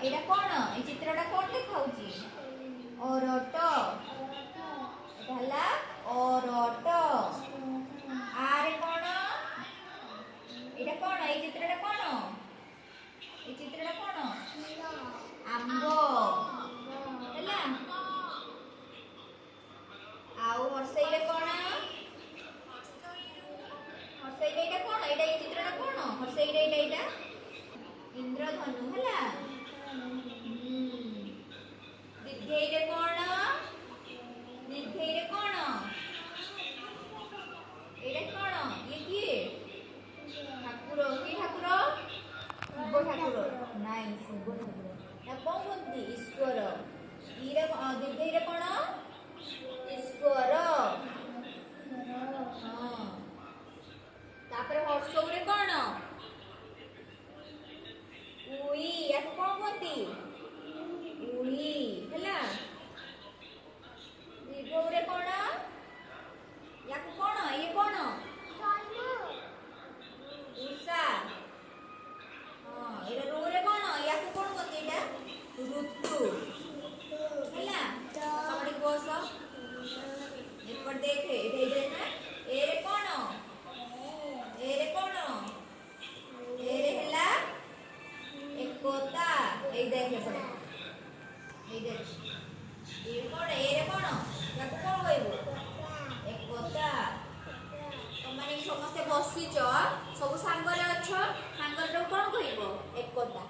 एटा कोन ए चित्रटा कोन देखाउची ओरट एटा हला ओरट आरे कोन एटा कोन ए चित्रटा कोन आंबो हला आउ हर्षईरे कोन हर्षईरे एटा कोन एटा ए चित्रटा कोन हर्षईरे एटा इंद्रधनु हला दीर्घईरे कोन दीर्घईरे कोन एटा कोन ये किए ठाकुर की ठाकुर शिव ठाकुर नाइ शिव ठाकुर ना कोन बोलती ईश्वर ईरे दीर्घईरे कोन ईश्वर हां तापर हर्षौरे कोन उई या कोन बोलती उई हला दीर्घौरे कोन या कोन ये कोन उषा हां एरा रोरे कोन या कोन बोलती एटा ऋतु हला समड़ी बस एपर देखे एटे ना एरे कोन एरे हला एकता ए देखे पड़े ए देख एरे कोन या कोन कहबो एकता तमाने समस्त बसिच सब सांगरे अछ सांगरे कोन कहबो एकता